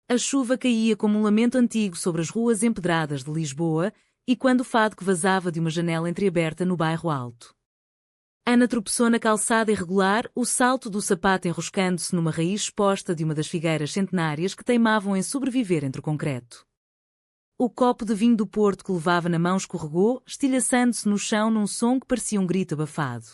A chuva caía como um lamento antigo sobre as ruas empedradas de Lisboa, e quando o fado que vazava de uma janela entreaberta no bairro Alto. Ana tropeçou na calçada irregular, o salto do sapato enroscando-se numa raiz exposta de uma das figueiras centenárias que teimavam em sobreviver entre o concreto. O copo de vinho do Porto que levava na mão escorregou, estilhaçando-se no chão num som que parecia um grito abafado.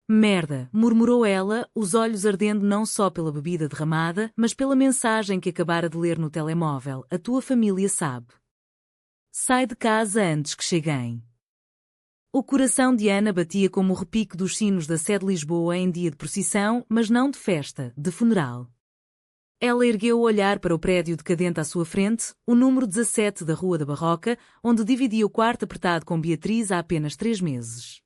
Merda, murmurou ela, os olhos ardendo não só pela bebida derramada, mas pela mensagem que acabara de ler no telemóvel. A tua família sabe. Sai de casa antes que cheguem. O coração de Ana batia como o repique dos sinos da Sé de Lisboa em dia de procissão, mas não de festa, de funeral. Ela ergueu o olhar para o prédio decadente à sua frente, o número 17 da Rua da Barroca, onde dividia o quarto apertado com Beatriz há apenas 3 meses.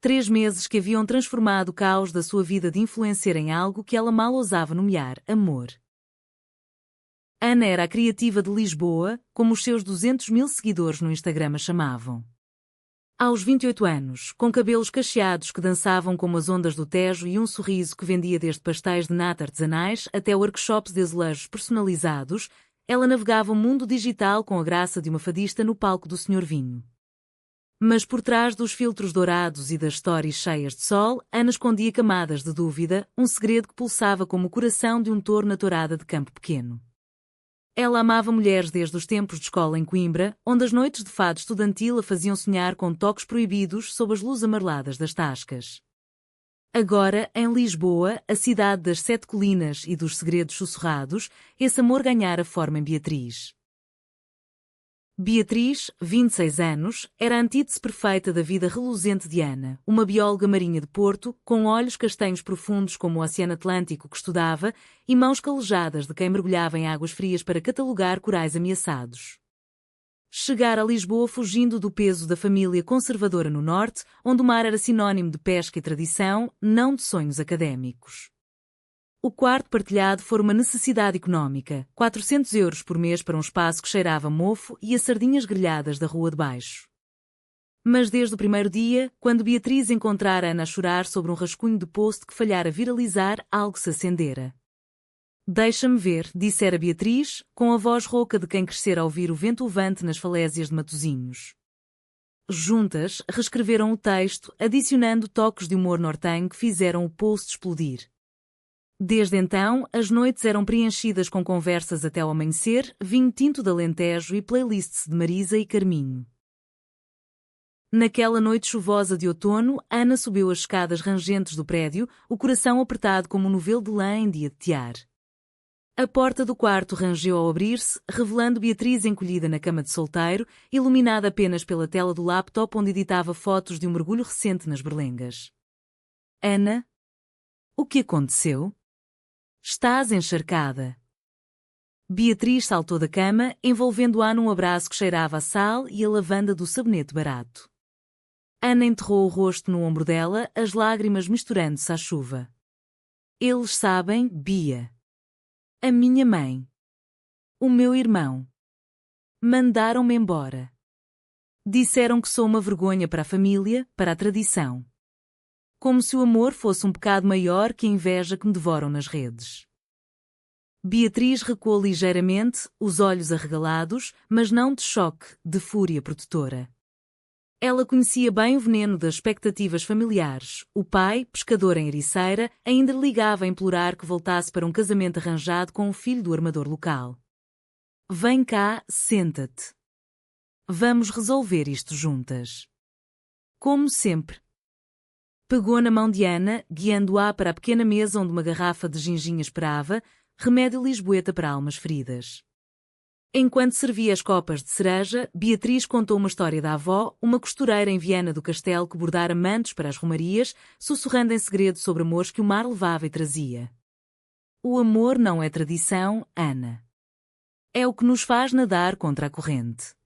3 meses que haviam transformado o caos da sua vida de influencer em algo que ela mal ousava nomear amor. Ana era a criativa de Lisboa, como os seus 200.000 seguidores no Instagram a chamavam. Aos 28 anos, com cabelos cacheados que dançavam como as ondas do Tejo e um sorriso que vendia desde pastéis de nata artesanais até workshops de azulejos personalizados, ela navegava o mundo digital com a graça de uma fadista no palco do Senhor Vinho. Mas por trás dos filtros dourados e das stories cheias de sol, Ana escondia camadas de dúvida, um segredo que pulsava como o coração de um touro na tourada de Campo Pequeno. Ela amava mulheres desde os tempos de escola em Coimbra, onde as noites de fado estudantil a faziam sonhar com toques proibidos sob as luzes amareladas das tascas. Agora, em Lisboa, a cidade das 7 colinas e dos segredos sussurrados, esse amor ganhara forma em Beatriz. Beatriz, 26 anos, era a antítese perfeita da vida reluzente de Ana, uma bióloga marinha de Porto, com olhos castanhos profundos como o Oceano Atlântico que estudava e mãos calejadas de quem mergulhava em águas frias para catalogar corais ameaçados. Chegara a Lisboa fugindo do peso da família conservadora no norte, onde o mar era sinónimo de pesca e tradição, não de sonhos académicos. O quarto partilhado fora uma necessidade económica, 400 euros por mês para um espaço que cheirava a mofo e a sardinhas grelhadas da rua de baixo. Mas desde o primeiro dia, quando Beatriz encontrara Ana a chorar sobre um rascunho de post que falhara viralizar, algo se acendera. Deixa-me ver, dissera Beatriz, com a voz rouca de quem crescera a ouvir o vento levante nas falésias de Matosinhos. Juntas, reescreveram o texto, adicionando toques de humor nortenho que fizeram o post explodir. Desde então, as noites eram preenchidas com conversas até ao amanhecer, vinho tinto de Alentejo e playlists de Marisa e Carminho. Naquela noite chuvosa de outono, Ana subiu as escadas rangentes do prédio, o coração apertado como um novelo de lã em dia de tear. A porta do quarto rangeu ao abrir-se, revelando Beatriz encolhida na cama de solteiro, iluminada apenas pela tela do laptop onde editava fotos de um mergulho recente nas berlengas. Ana? O que aconteceu? Estás encharcada. Beatriz saltou da cama, envolvendo-a num abraço que cheirava a sal e a lavanda do sabonete barato. Ana enterrou o rosto no ombro dela, as lágrimas misturando-se à chuva. Eles sabem, Bia. A minha mãe. O meu irmão. Mandaram-me embora. Disseram que sou uma vergonha para a família, para a tradição. Como se o amor fosse um pecado maior que a inveja que me devoram nas redes. Beatriz recuou ligeiramente, os olhos arregalados, mas não de choque, de fúria protetora. Ela conhecia bem o veneno das expectativas familiares. O pai, pescador em Ericeira, ainda lhe ligava a implorar que voltasse para um casamento arranjado com o filho do armador local. Vem cá, senta-te. Vamos resolver isto juntas. Como sempre. Pegou na mão de Ana, guiando-a para a pequena mesa onde uma garrafa de ginginha esperava, remédio lisboeta para almas feridas. Enquanto servia as copas de cereja, Beatriz contou uma história da avó, uma costureira em Viana do Castelo que bordara mantos para as romarias, sussurrando em segredo sobre amores que o mar levava e trazia. O amor não é tradição, Ana. É o que nos faz nadar contra a corrente.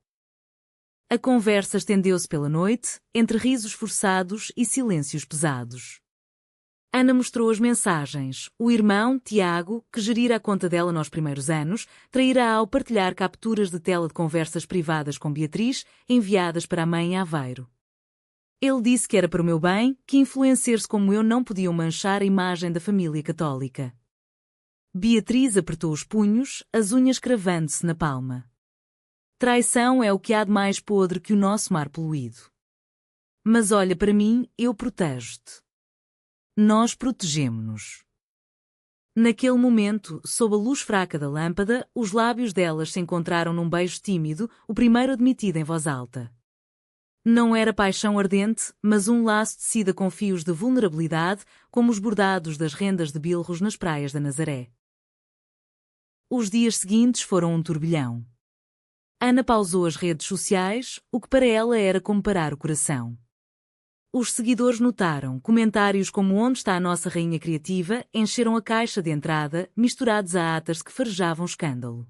A conversa estendeu-se pela noite, entre risos forçados e silêncios pesados. Ana mostrou as mensagens. O irmão, Tiago, que gerira a conta dela nos primeiros anos, trairá ao partilhar capturas de tela de conversas privadas com Beatriz, enviadas para a mãe em Aveiro. Ele disse que era para o meu bem, que influencers como eu não podiam manchar a imagem da família católica. Beatriz apertou os punhos, as unhas cravando-se na palma. Traição é o que há de mais podre que o nosso mar poluído. Mas olha para mim, eu protejo-te. Nós protegemo-nos. Naquele momento, sob a luz fraca da lâmpada, os lábios delas se encontraram num beijo tímido, o primeiro admitido em voz alta. Não era paixão ardente, mas um laço tecido com fios de vulnerabilidade, como os bordados das rendas de bilros nas praias da Nazaré. Os dias seguintes foram um turbilhão. Ana pausou as redes sociais, o que para ela era como parar o coração. Os seguidores notaram, comentários como "Onde está a nossa rainha criativa?" encheram a caixa de entrada, misturados a atas que farejavam escândalo.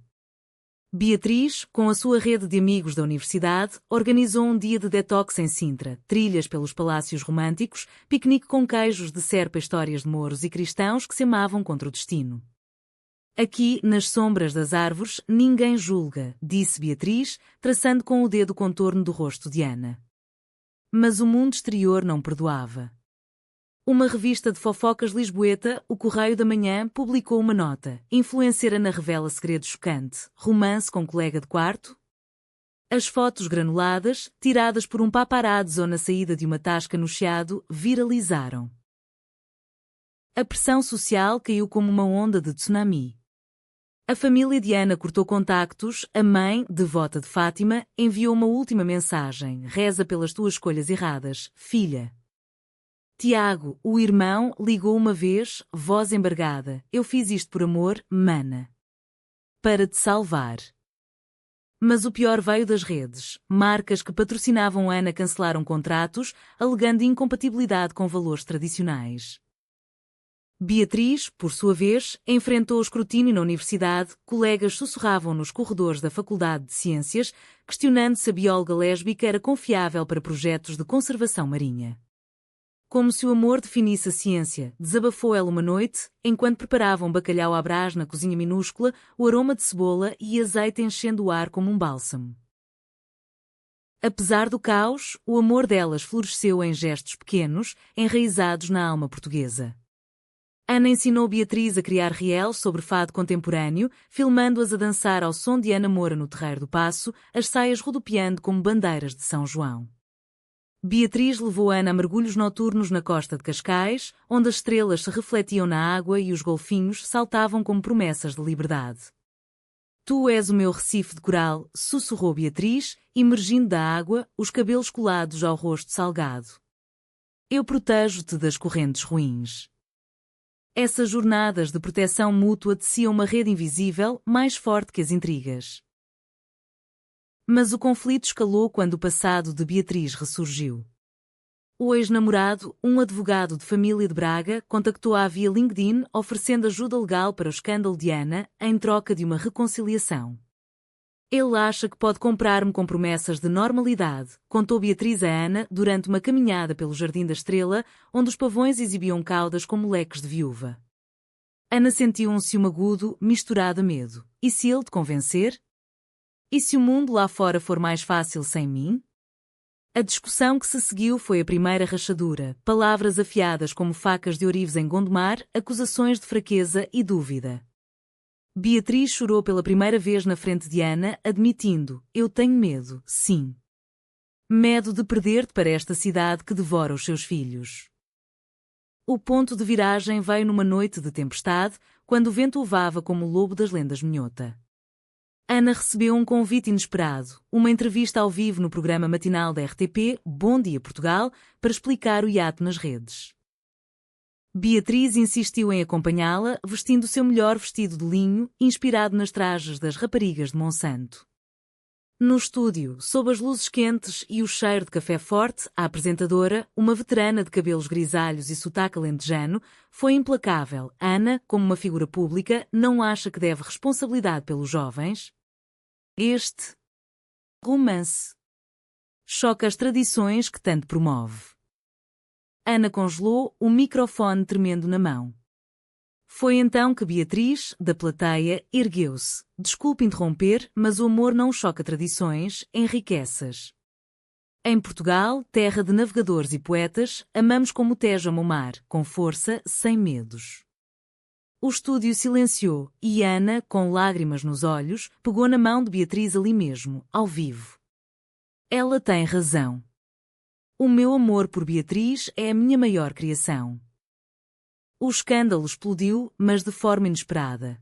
Beatriz, com a sua rede de amigos da universidade, organizou um dia de detox em Sintra, trilhas pelos palácios românticos, piquenique com queijos de serpa, histórias de mouros e cristãos que se amavam contra o destino. Aqui, nas sombras das árvores, ninguém julga, disse Beatriz, traçando com o dedo o contorno do rosto de Ana. Mas o mundo exterior não perdoava. Uma revista de fofocas lisboeta, O Correio da Manhã, publicou uma nota. Influencer Ana revela segredo chocante. Romance com colega de quarto? As fotos granuladas, tiradas por um paparazzo ou na saída de uma tasca no Chiado, viralizaram. A pressão social caiu como uma onda de tsunami. A família de Ana cortou contactos, a mãe, devota de Fátima, enviou uma última mensagem: "Reza pelas tuas escolhas erradas, filha." Tiago, o irmão, ligou uma vez, voz embargada: "Eu fiz isto por amor, mana. Para te salvar." Mas o pior veio das redes. Marcas que patrocinavam Ana cancelaram contratos, alegando incompatibilidade com valores tradicionais. Beatriz, por sua vez, enfrentou o escrutínio na universidade, colegas sussurravam nos corredores da Faculdade de Ciências, questionando se a bióloga lésbica era confiável para projetos de conservação marinha. Como se o amor definisse a ciência, desabafou ela uma noite, enquanto preparava um bacalhau à brás na cozinha minúscula, o aroma de cebola e azeite enchendo o ar como um bálsamo. Apesar do caos, o amor delas floresceu em gestos pequenos, enraizados na alma portuguesa. Ana ensinou Beatriz a criar riel sobre fado contemporâneo, filmando-as a dançar ao som de Ana Moura no Terreiro do Paço, as saias rodopiando como bandeiras de São João. Beatriz levou Ana a mergulhos noturnos na costa de Cascais, onde as estrelas se refletiam na água e os golfinhos saltavam como promessas de liberdade. "Tu és o meu Recife de coral", sussurrou Beatriz, emergindo da água, os cabelos colados ao rosto salgado. "Eu protejo-te das correntes ruins." Essas jornadas de proteção mútua teciam uma rede invisível, mais forte que as intrigas. Mas o conflito escalou quando o passado de Beatriz ressurgiu. O ex-namorado, um advogado de família de Braga, contactou-a via LinkedIn oferecendo ajuda legal para o escândalo de Ana, em troca de uma reconciliação. "Ele acha que pode comprar-me com promessas de normalidade", contou Beatriz a Ana durante uma caminhada pelo Jardim da Estrela, onde os pavões exibiam caudas como leques de viúva. Ana sentiu um ciúme agudo, misturado a medo. E se ele te convencer? E se o mundo lá fora for mais fácil sem mim? A discussão que se seguiu foi a primeira rachadura, palavras afiadas como facas de ourives em Gondomar, acusações de fraqueza e dúvida. Beatriz chorou pela primeira vez na frente de Ana, admitindo: "Eu tenho medo, sim. Medo de perder-te para esta cidade que devora os seus filhos." O ponto de viragem veio numa noite de tempestade, quando o vento levava como o lobo das lendas minhota. Ana recebeu um convite inesperado, uma entrevista ao vivo no programa matinal da RTP, Bom Dia Portugal, para explicar o hiato nas redes. Beatriz insistiu em acompanhá-la, vestindo o seu melhor vestido de linho, inspirado nas trajes das raparigas de Monsanto. No estúdio, sob as luzes quentes e o cheiro de café forte, a apresentadora, uma veterana de cabelos grisalhos e sotaque alentejano, foi implacável. "Ana, como uma figura pública, não acha que deve responsabilidade pelos jovens? Este romance choca as tradições que tanto promove." Ana congelou, o microfone tremendo na mão. Foi então que Beatriz, da plateia, ergueu-se. "Desculpe interromper, mas o amor não choca tradições, enriquece-as. Em Portugal, terra de navegadores e poetas, amamos como o Tejo ama o mar, com força, sem medos." O estúdio silenciou, e Ana, com lágrimas nos olhos, pegou na mão de Beatriz ali mesmo, ao vivo. Ela tem razão. O meu amor por Beatriz é a minha maior criação. O escândalo explodiu, mas de forma inesperada.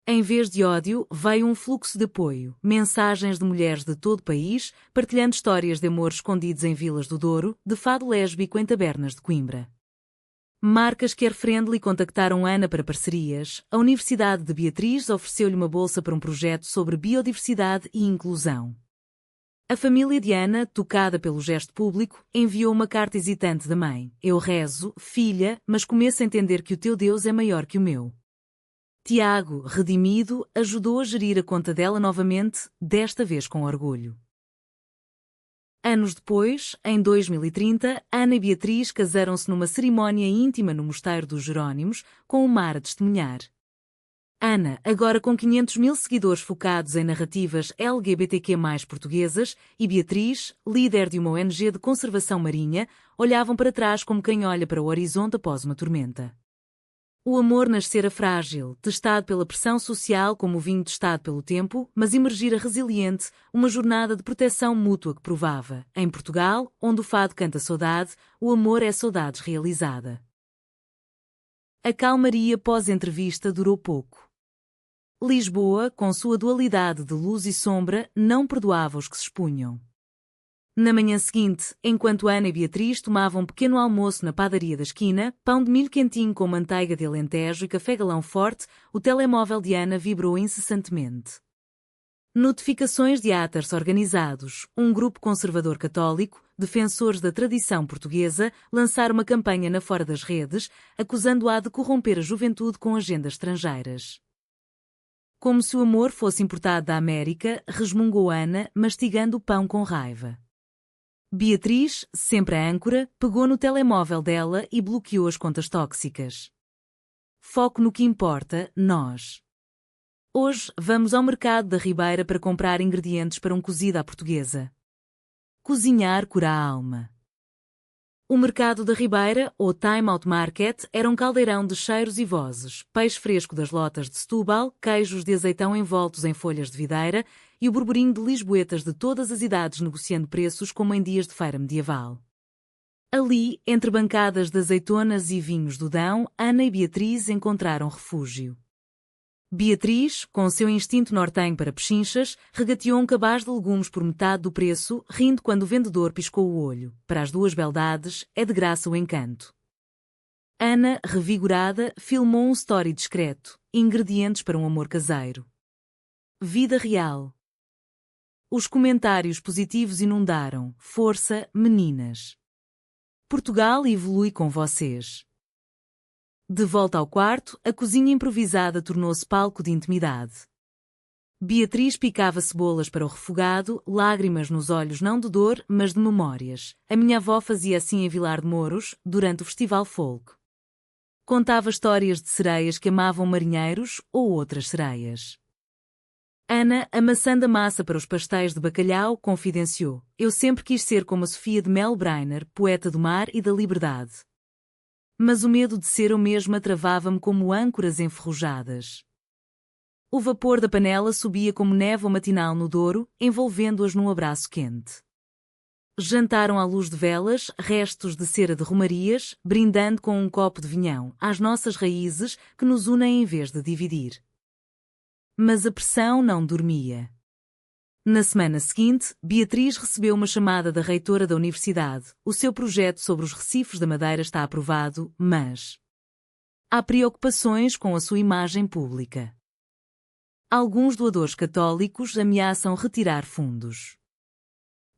Em vez de ódio, veio um fluxo de apoio, mensagens de mulheres de todo o país, partilhando histórias de amor escondidos em vilas do Douro, de fado lésbico em tabernas de Coimbra. Marcas care-friendly contactaram Ana para parcerias. A Universidade de Beatriz ofereceu-lhe uma bolsa para um projeto sobre biodiversidade e inclusão. A família de Ana, tocada pelo gesto público, enviou uma carta hesitante da mãe. Eu rezo, filha, mas começo a entender que o teu Deus é maior que o meu. Tiago, redimido, ajudou a gerir a conta dela novamente, desta vez com orgulho. Anos depois, em 2030, Ana e Beatriz casaram-se numa cerimónia íntima no Mosteiro dos Jerónimos, com o mar a testemunhar. Ana, agora com 500.000 seguidores focados em narrativas LGBTQ+ portuguesas, e Beatriz, líder de uma ONG de conservação marinha, olhavam para trás como quem olha para o horizonte após uma tormenta. O amor nascera frágil, testado pela pressão social como o vinho testado pelo tempo, mas emergira resiliente, uma jornada de proteção mútua que provava, em Portugal, onde o fado canta saudade, o amor é saudades realizada. A calmaria pós-entrevista durou pouco. Lisboa, com sua dualidade de luz e sombra, não perdoava os que se expunham. Na manhã seguinte, enquanto Ana e Beatriz tomavam um pequeno almoço na padaria da esquina, pão de milho quentinho com manteiga de alentejo e café galão forte, o telemóvel de Ana vibrou incessantemente. Notificações de haters organizados, um grupo conservador católico, defensores da tradição portuguesa, lançaram uma campanha na fora das redes, acusando-a de corromper a juventude com agendas estrangeiras. Como se o amor fosse importado da América, resmungou Ana, mastigando o pão com raiva. Beatriz, sempre a âncora, pegou no telemóvel dela e bloqueou as contas tóxicas. Foco no que importa, nós. Hoje, vamos ao mercado da Ribeira para comprar ingredientes para um cozido à portuguesa. Cozinhar cura a alma. O mercado da Ribeira, ou Time Out Market, era um caldeirão de cheiros e vozes, peixe fresco das lotas de Setúbal, queijos de azeitão envoltos em folhas de videira e o burburinho de lisboetas de todas as idades negociando preços como em dias de feira medieval. Ali, entre bancadas de azeitonas e vinhos do Dão, Ana e Beatriz encontraram refúgio. Beatriz, com seu instinto nortenho para pechinchas, regateou um cabaz de legumes por metade do preço, rindo quando o vendedor piscou o olho. Para as duas beldades, é de graça o encanto. Ana, revigorada, filmou um story discreto, ingredientes para um amor caseiro. Vida real. Os comentários positivos inundaram. Força, meninas. Portugal evolui com vocês. De volta ao quarto, a cozinha improvisada tornou-se palco de intimidade. Beatriz picava cebolas para o refogado, lágrimas nos olhos não de dor, mas de memórias. A minha avó fazia assim em Vilar de Mouros, durante o Festival Folk. Contava histórias de sereias que amavam marinheiros ou outras sereias. Ana, amassando a massa para os pastéis de bacalhau, confidenciou. Eu sempre quis ser como a Sofia de Mel Brainer, poeta do mar e da liberdade. Mas o medo de ser eu mesma travava-me como âncoras enferrujadas. O vapor da panela subia como névoa matinal no Douro, envolvendo-as num abraço quente. Jantaram à luz de velas, restos de cera de romarias, brindando com um copo de vinhão, às nossas raízes que nos unem em vez de dividir. Mas a pressão não dormia. Na semana seguinte, Beatriz recebeu uma chamada da reitora da universidade. O seu projeto sobre os recifes da Madeira está aprovado, mas há preocupações com a sua imagem pública. Alguns doadores católicos ameaçam retirar fundos.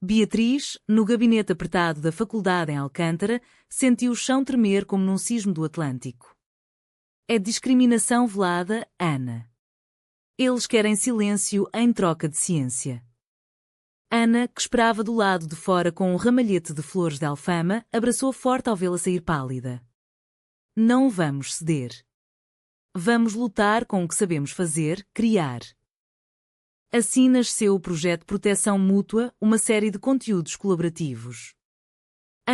Beatriz, no gabinete apertado da faculdade em Alcântara, sentiu o chão tremer como num sismo do Atlântico. É discriminação velada, Ana. Eles querem silêncio em troca de ciência. Ana, que esperava do lado de fora com um ramalhete de flores de alfama, abraçou forte ao vê-la sair pálida. Não vamos ceder. Vamos lutar com o que sabemos fazer, criar. Assim nasceu o projeto Proteção Mútua, uma série de conteúdos colaborativos.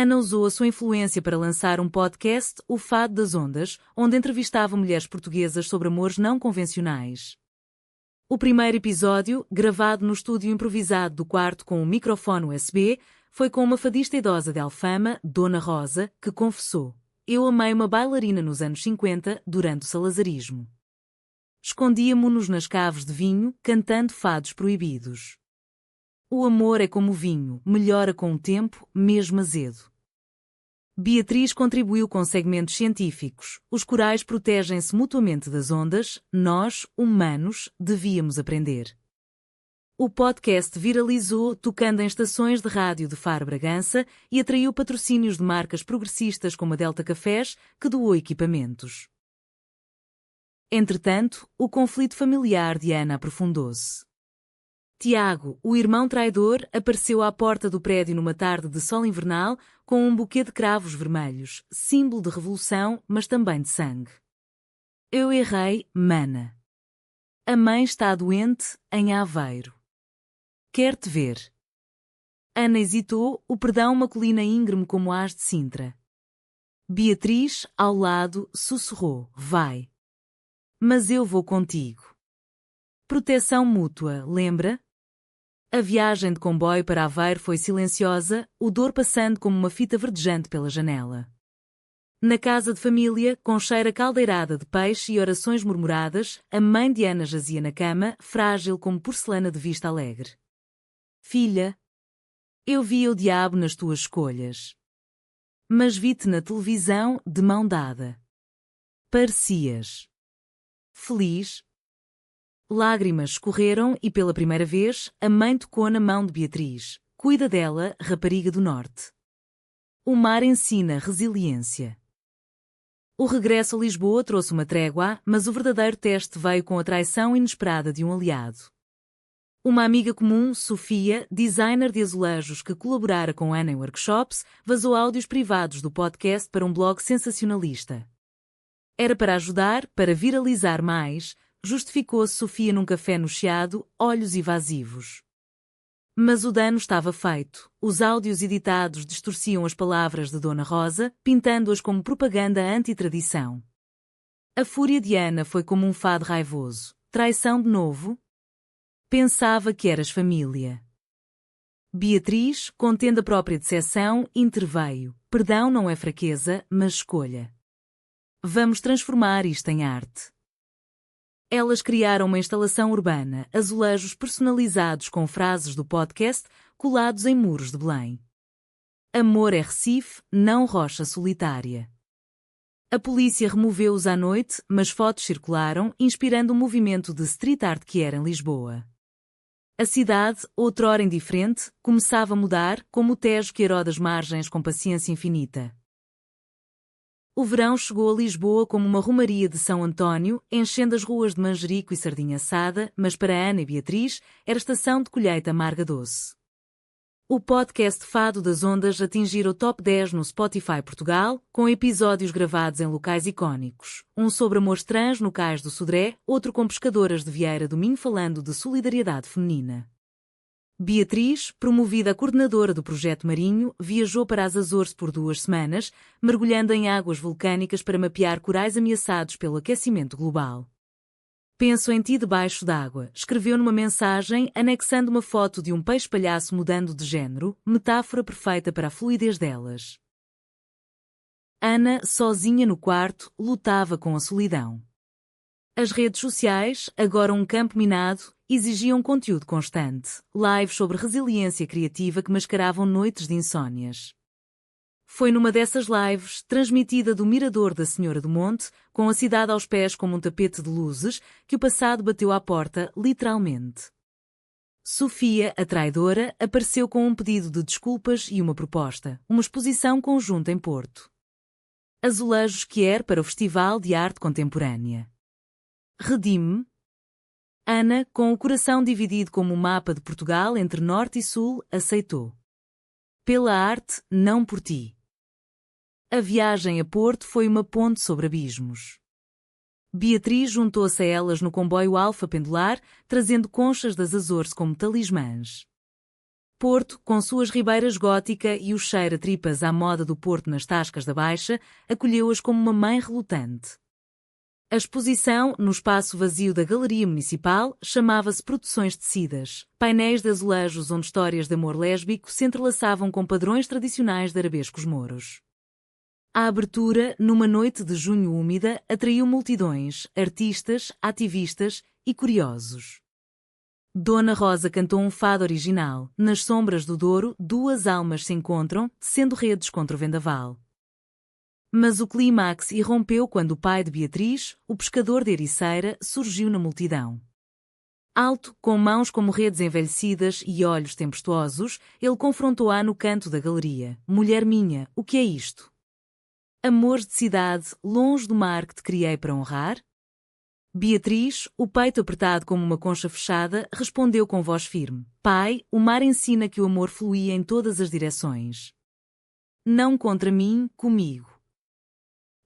Ana usou a sua influência para lançar um podcast, O Fado das Ondas, onde entrevistava mulheres portuguesas sobre amores não convencionais. O primeiro episódio, gravado no estúdio improvisado do quarto com um microfone USB, foi com uma fadista idosa de Alfama, Dona Rosa, que confessou: "Eu amei uma bailarina nos anos 50, durante o salazarismo. Escondia-mo-nos nas caves de vinho, cantando fados proibidos. O amor é como o vinho, melhora com o tempo, mesmo azedo." Beatriz contribuiu com segmentos científicos. Os corais protegem-se mutuamente das ondas, nós, humanos, devíamos aprender. O podcast viralizou, tocando em estações de rádio de Faro Bragança e atraiu patrocínios de marcas progressistas como a Delta Cafés, que doou equipamentos. Entretanto, o conflito familiar de Ana aprofundou-se. Tiago, o irmão traidor, apareceu à porta do prédio numa tarde de sol invernal com um buquê de cravos vermelhos, símbolo de revolução, mas também de sangue. "Eu errei, mana. A mãe está doente, em Aveiro. Quer-te ver." Ana hesitou, o perdão uma colina íngreme como as de Sintra. Beatriz, ao lado, sussurrou: "Vai. Mas eu vou contigo." Proteção mútua, lembra? A viagem de comboio para Aveiro foi silenciosa, o Douro passando como uma fita verdejante pela janela. Na casa de família, com cheira caldeirada de peixe e orações murmuradas, a mãe de Ana jazia na cama, frágil como porcelana de vista alegre. "Filha, eu via o diabo nas tuas escolhas. Mas vi-te na televisão, de mão dada. Parecias feliz." Lágrimas escorreram e, pela primeira vez, a mãe tocou na mão de Beatriz. "Cuida dela, rapariga do norte. O mar ensina resiliência." O regresso a Lisboa trouxe uma trégua, mas o verdadeiro teste veio com a traição inesperada de um aliado. Uma amiga comum, Sofia, designer de azulejos que colaborara com Ana em workshops, vazou áudios privados do podcast para um blog sensacionalista. Era para ajudar, para viralizar mais, justificou-se Sofia num café no Chiado, olhos evasivos. Mas o dano estava feito. Os áudios editados distorciam as palavras de Dona Rosa, pintando-as como propaganda anti-tradição. A fúria de Ana foi como um fado raivoso. Traição de novo? Pensava que eras família. Beatriz, contendo a própria decepção, interveio. Perdão não é fraqueza, mas escolha. Vamos transformar isto em arte. Elas criaram uma instalação urbana, azulejos personalizados com frases do podcast colados em muros de Belém. Amor é Recife, não rocha solitária. A polícia removeu-os à noite, mas fotos circularam, inspirando o movimento de street art que era em Lisboa. A cidade, outrora indiferente, começava a mudar, como o Tejo que eroda as margens com paciência infinita. O verão chegou a Lisboa como uma romaria de São António, enchendo as ruas de manjerico e sardinha assada, mas para Ana e Beatriz era estação de colheita amarga doce. O podcast Fado das Ondas atingiu o top 10 no Spotify Portugal, com episódios gravados em locais icónicos. Um sobre amores trans no Cais do Sodré, outro com pescadoras de Vieira do Minho falando de solidariedade feminina. Beatriz, promovida a coordenadora do projeto marinho, viajou para as Açores por 2 semanas, mergulhando em águas vulcânicas para mapear corais ameaçados pelo aquecimento global. Penso em ti debaixo d'água, escreveu numa mensagem, anexando uma foto de um peixe-palhaço mudando de género, metáfora perfeita para a fluidez delas. Ana, sozinha no quarto, lutava com a solidão. As redes sociais, agora um campo minado, exigiam conteúdo constante, lives sobre resiliência criativa que mascaravam noites de insónias. Foi numa dessas lives, transmitida do mirador da Senhora do Monte, com a cidade aos pés como um tapete de luzes, que o passado bateu à porta, literalmente. Sofia, a traidora, apareceu com um pedido de desculpas e uma proposta, uma exposição conjunta em Porto. Azulejos quer para o Festival de Arte Contemporânea. Redime-me? Ana, com o coração dividido como um mapa de Portugal entre norte e sul, aceitou. Pela arte, não por ti. A viagem a Porto foi uma ponte sobre abismos. Beatriz juntou-se a elas no comboio Alfa pendular, trazendo conchas das Açores como talismãs. Porto, com suas ribeiras gótica e o cheiro a tripas à moda do Porto nas tascas da Baixa, acolheu-as como uma mãe relutante. A exposição, no espaço vazio da Galeria Municipal, chamava-se Produções Tecidas, painéis de azulejos onde histórias de amor lésbico se entrelaçavam com padrões tradicionais de arabescos mouros. A abertura, numa noite de junho úmida, atraiu multidões, artistas, ativistas e curiosos. Dona Rosa cantou um fado original. Nas sombras do Douro, duas almas se encontram, tecendo redes contra o vendaval. Mas o clímax irrompeu quando o pai de Beatriz, o pescador de Ericeira, surgiu na multidão. Alto, com mãos como redes envelhecidas e olhos tempestuosos, ele confrontou-a no canto da galeria. Mulher minha, o que é isto? Amores de cidade, longe do mar que te criei para honrar? Beatriz, o peito apertado como uma concha fechada, respondeu com voz firme. Pai, o mar ensina que o amor fluía em todas as direções. Não contra mim, comigo.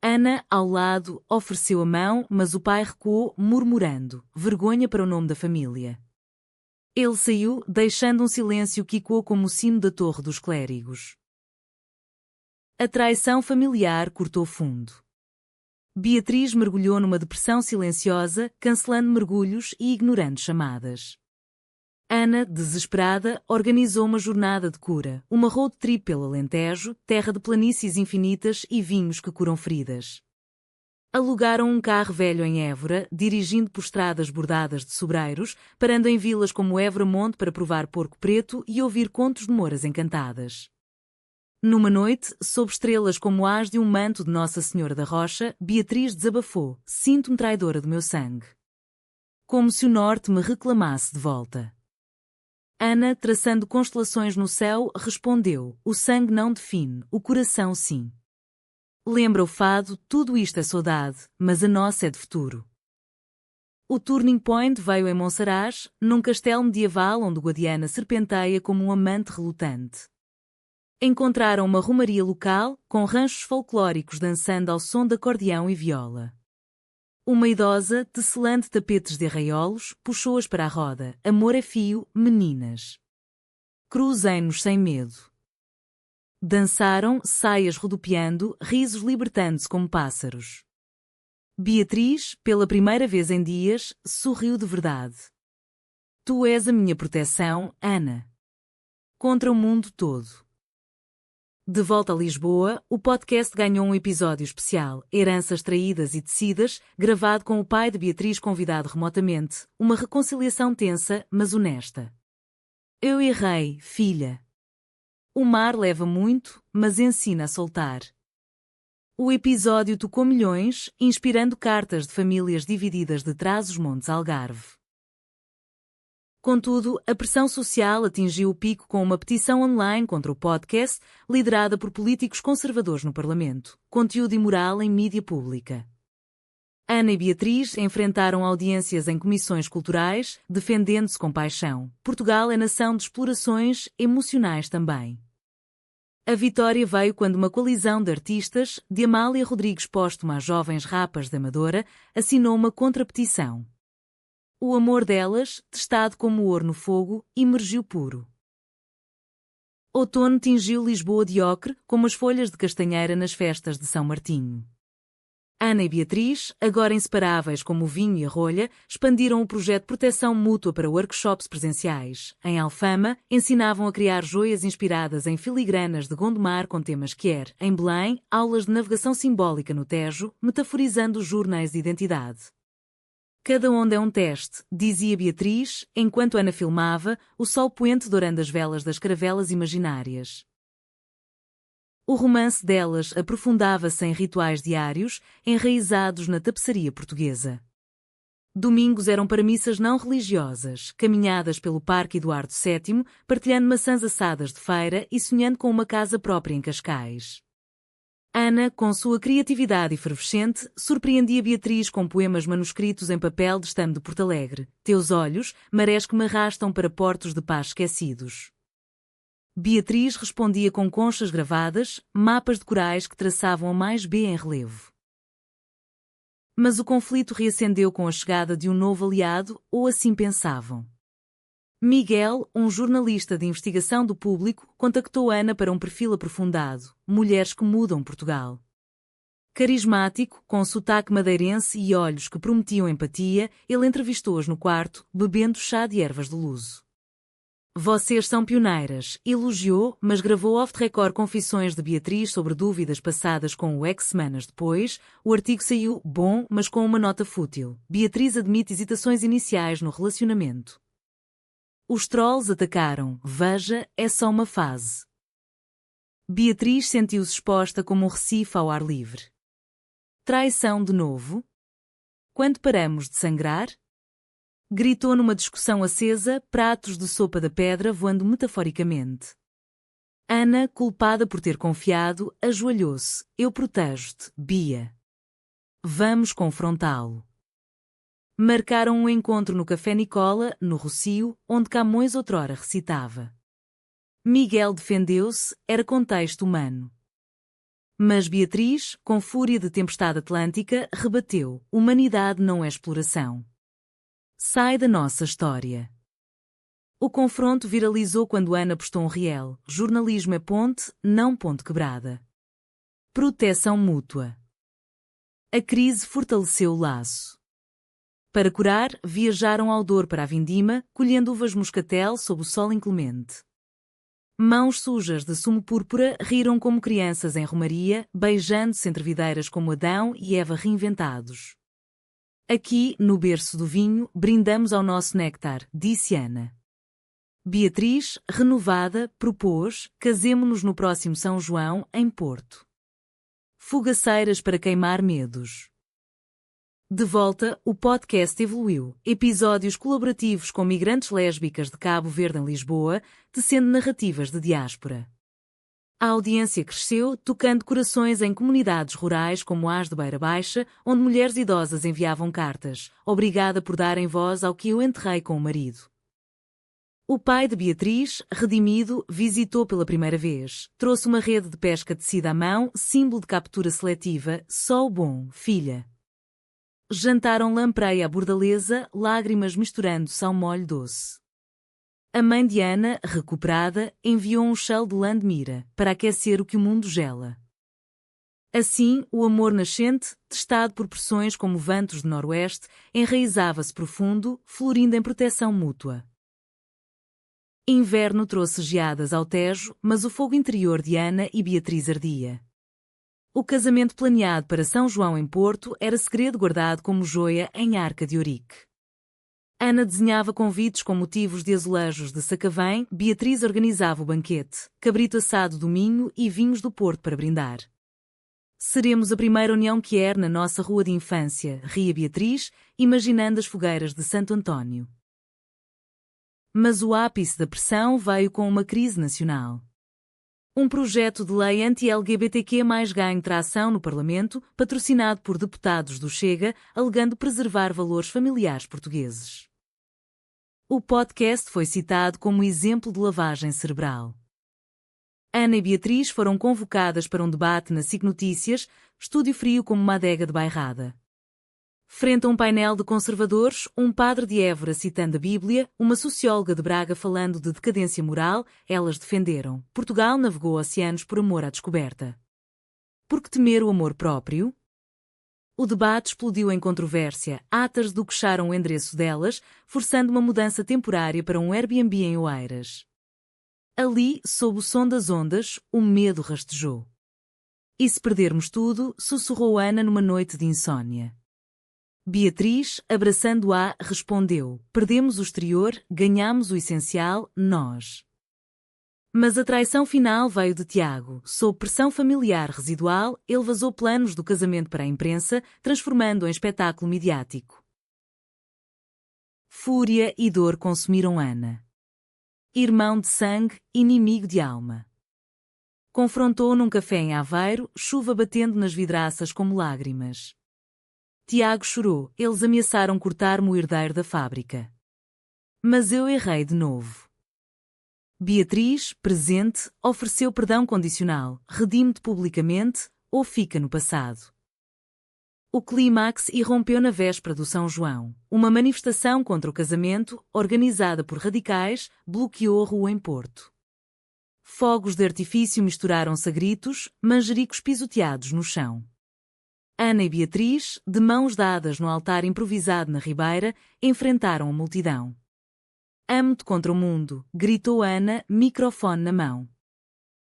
Ana, ao lado, ofereceu a mão, mas o pai recuou, murmurando, vergonha para o nome da família. Ele saiu, deixando um silêncio que ecoou como o sino da torre dos clérigos. A traição familiar cortou fundo. Beatriz mergulhou numa depressão silenciosa, cancelando mergulhos e ignorando chamadas. Ana, desesperada, organizou uma jornada de cura, uma road trip pelo Alentejo, terra de planícies infinitas e vinhos que curam feridas. Alugaram um carro velho em Évora, dirigindo por estradas bordadas de sobreiros, parando em vilas como Évora Monte para provar porco preto e ouvir contos de moras encantadas. Numa noite, sob estrelas como as de um manto de Nossa Senhora da Rocha, Beatriz desabafou, sinto-me traidora do meu sangue. Como se o norte me reclamasse de volta. Ana, traçando constelações no céu, respondeu, o sangue não define, o coração sim. Lembra o fado, tudo isto é saudade, mas a nossa é de futuro. O turning point veio em Monsaraz, num castelo medieval onde Guadiana serpenteia como um amante relutante. Encontraram uma romaria local, com ranchos folclóricos dançando ao som de acordeão e viola. Uma idosa, tecelando tapetes de arraiolos, puxou-as para a roda. Amor é fio, meninas. Cruzem-nos sem medo. Dançaram, saias rodopiando, risos libertando-se como pássaros. Beatriz, pela primeira vez em dias, sorriu de verdade. Tu és a minha proteção, Ana. Contra o mundo todo. De volta a Lisboa, o podcast ganhou um episódio especial, Heranças Traídas e Tecidas, gravado com o pai de Beatriz convidado remotamente, uma reconciliação tensa, mas honesta. Eu errei, filha. O mar leva muito, mas ensina a soltar. O episódio tocou milhões, inspirando cartas de famílias divididas de Trás-os-Montes Algarve. Contudo, a pressão social atingiu o pico com uma petição online contra o podcast, liderada por políticos conservadores no Parlamento. Conteúdo imoral em mídia pública. Ana e Beatriz enfrentaram audiências em comissões culturais, defendendo-se com paixão. Portugal é nação de explorações emocionais também. A vitória veio quando uma coalizão de artistas, de Amália Rodrigues póstuma a jovens rapas da Amadora, assinou uma contrapetição. O amor delas, testado como ouro no fogo, emergiu puro. Outono tingiu Lisboa de ocre, como as folhas de castanheira nas festas de São Martinho. Ana e Beatriz, agora inseparáveis como o vinho e a rolha, expandiram o projeto Proteção Mútua para workshops presenciais. Em Alfama, ensinavam a criar joias inspiradas em filigranas de Gondomar com temas quer. Em Belém, aulas de navegação simbólica no Tejo, metaforizando os jornais de identidade. Cada onda é um teste, dizia Beatriz, enquanto Ana filmava, o sol poente dourando as velas das caravelas imaginárias. O romance delas aprofundava-se em rituais diários, enraizados na tapeçaria portuguesa. Domingos eram para missas não religiosas, caminhadas pelo Parque Eduardo VII, partilhando maçãs assadas de feira e sonhando com uma casa própria em Cascais. Ana, com sua criatividade efervescente, surpreendia Beatriz com poemas manuscritos em papel de estame de Porto Alegre. Teus olhos, marés que me arrastam para portos de paz esquecidos. Beatriz respondia com conchas gravadas, mapas de corais que traçavam a mais B em relevo. Mas o conflito reacendeu com a chegada de um novo aliado, ou assim pensavam. Miguel, um jornalista de investigação do Público, contactou Ana para um perfil aprofundado, Mulheres que Mudam Portugal. Carismático, com sotaque madeirense e olhos que prometiam empatia, ele entrevistou-as no quarto, bebendo chá de ervas de luso. Vocês são pioneiras, elogiou, mas gravou off-the-record confissões de Beatriz sobre dúvidas passadas com o ex semanas depois. O artigo saiu bom, mas com uma nota fútil. Beatriz admite hesitações iniciais no relacionamento. Os trolls atacaram, veja, é só uma fase. Beatriz sentiu-se exposta como um recife ao ar livre. Traição de novo? Quando paramos de sangrar? Gritou numa discussão acesa, pratos de sopa da pedra voando metaforicamente. Ana, culpada por ter confiado, ajoelhou-se. Eu protejo-te, Bia. Vamos confrontá-lo. Marcaram um encontro no Café Nicola, no Rocio, onde Camões outrora recitava. Miguel defendeu-se, era contexto humano. Mas Beatriz, com fúria de tempestade atlântica, rebateu: humanidade não é exploração. Sai da nossa história. O confronto viralizou quando Ana postou um riel: jornalismo é ponte, não ponte quebrada. Proteção mútua. A crise fortaleceu o laço. Para curar, viajaram ao Douro para a Vindima, colhendo uvas moscatel sob o sol inclemente. Mãos sujas de sumo púrpura riram como crianças em romaria, beijando-se entre videiras como Adão e Eva reinventados. Aqui, no berço do vinho, brindamos ao nosso néctar, disse Ana. Beatriz, renovada, propôs: casemo-nos no próximo São João, em Porto. Fogaceiras para queimar medos. De volta, o podcast evoluiu. Episódios colaborativos com migrantes lésbicas de Cabo Verde em Lisboa, tecendo narrativas de diáspora. A audiência cresceu, tocando corações em comunidades rurais como as de Beira Baixa, onde mulheres idosas enviavam cartas: obrigada por darem voz ao que eu enterrei com o marido. O pai de Beatriz, redimido, visitou pela primeira vez. Trouxe uma rede de pesca tecida à mão, símbolo de captura seletiva: só o bom, filha. Jantaram lampreia à bordaleza, lágrimas misturando-se ao molho doce. A mãe de Ana, recuperada, enviou um chale de lã de mira, para aquecer o que o mundo gela. Assim, o amor nascente, testado por pressões como ventos de noroeste, enraizava-se profundo, florindo em proteção mútua. Inverno trouxe geadas ao Tejo, mas o fogo interior de Ana e Beatriz ardia. O casamento planeado para São João em Porto era segredo guardado como joia em arca de ourique. Ana desenhava convites com motivos de azulejos de Sacavém, Beatriz organizava o banquete, cabrito assado do Minho e vinhos do Porto para brindar. Seremos a primeira união que er na nossa rua de infância, ria Beatriz, imaginando as fogueiras de Santo António. Mas o ápice da pressão veio com uma crise nacional. Um projeto de lei anti-LGBTQ+ ganho tração no Parlamento, patrocinado por deputados do Chega, alegando preservar valores familiares portugueses. O podcast foi citado como exemplo de lavagem cerebral. Ana e Beatriz foram convocadas para um debate na SIC Notícias, estúdio frio como uma adega de bairrada. Frente a um painel de conservadores, um padre de Évora citando a Bíblia, uma socióloga de Braga falando de decadência moral, elas defenderam: Portugal navegou oceanos por amor à descoberta. Por que temer o amor próprio? O debate explodiu em controvérsia, atas do queixaram o endereço delas, forçando uma mudança temporária para um Airbnb em Oeiras. Ali, sob o som das ondas, o medo rastejou. E se perdermos tudo, sussurrou Ana numa noite de insônia. Beatriz, abraçando-a, respondeu: perdemos o exterior, ganhamos o essencial, nós. Mas a traição final veio de Tiago. Sob pressão familiar residual, ele vazou planos do casamento para a imprensa, transformando-o em espetáculo midiático. Fúria e dor consumiram Ana. Irmão de sangue, inimigo de alma. Confrontou num café em Aveiro, chuva batendo nas vidraças como lágrimas. Tiago chorou, eles ameaçaram cortar-me o herdeiro da fábrica. Mas eu errei de novo. Beatriz, presente, ofereceu perdão condicional: redime-te publicamente, ou fica no passado. O clímax irrompeu na véspera do São João. Uma manifestação contra o casamento, organizada por radicais, bloqueou a rua em Porto. Fogos de artifício misturaram-se a gritos, manjericos pisoteados no chão. Ana e Beatriz, de mãos dadas no altar improvisado na Ribeira, enfrentaram a multidão. Amo-te contra o mundo, gritou Ana, microfone na mão.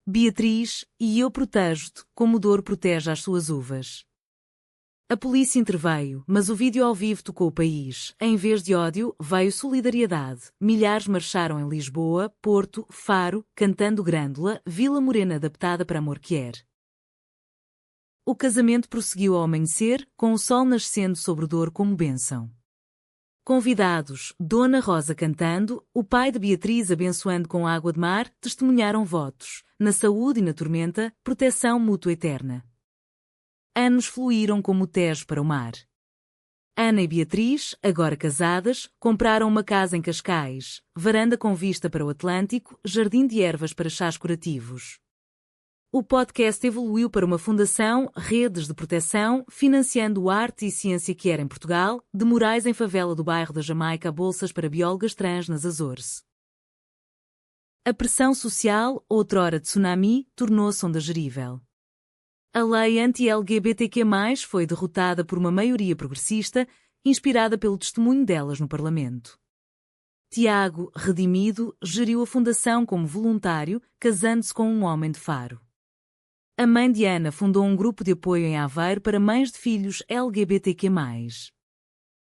Beatriz, e eu protejo-te, como o Douro protege as suas uvas. A polícia interveio, mas o vídeo ao vivo tocou o país. Em vez de ódio, veio solidariedade. Milhares marcharam em Lisboa, Porto, Faro, cantando Grândola, Vila Morena adaptada para Amor Quer. O casamento prosseguiu ao amanhecer, com o sol nascendo sobre o Douro como bênção. Convidados, Dona Rosa cantando, o pai de Beatriz abençoando com água de mar, testemunharam votos. Na saúde e na tormenta, proteção mútua eterna. Anos fluíram como o Tejo para o mar. Ana e Beatriz, agora casadas, compraram uma casa em Cascais, varanda com vista para o Atlântico, jardim de ervas para chás curativos. O podcast evoluiu para uma fundação, Redes de Proteção, financiando arte e ciência que era em Portugal, de Moraes em favela do bairro da Jamaica a bolsas para biólogas trans nas Açores. A pressão social, outrora tsunami, tornou-se onda gerível. A lei anti-LGBTQ+, foi derrotada por uma maioria progressista, inspirada pelo testemunho delas no Parlamento. Tiago, redimido, geriu a fundação como voluntário, casando-se com um homem de Faro. A mãe de Ana fundou um grupo de apoio em Aveiro para mães de filhos LGBTQ+.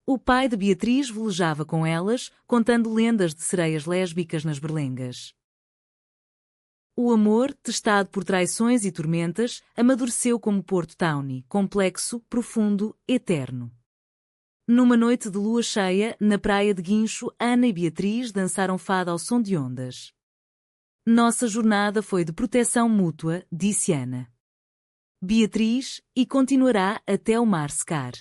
O pai de Beatriz velejava com elas, contando lendas de sereias lésbicas nas berlengas. O amor, testado por traições e tormentas, amadureceu como Porto Townie, complexo, profundo, eterno. Numa noite de lua cheia, na praia de Guincho, Ana e Beatriz dançaram fado ao som de ondas. Nossa jornada foi de proteção mútua, disse Ana. Beatriz, e continuará até o mar secar.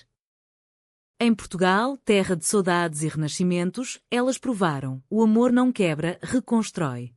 Em Portugal, terra de saudades e renascimentos, elas provaram: o amor não quebra, reconstrói.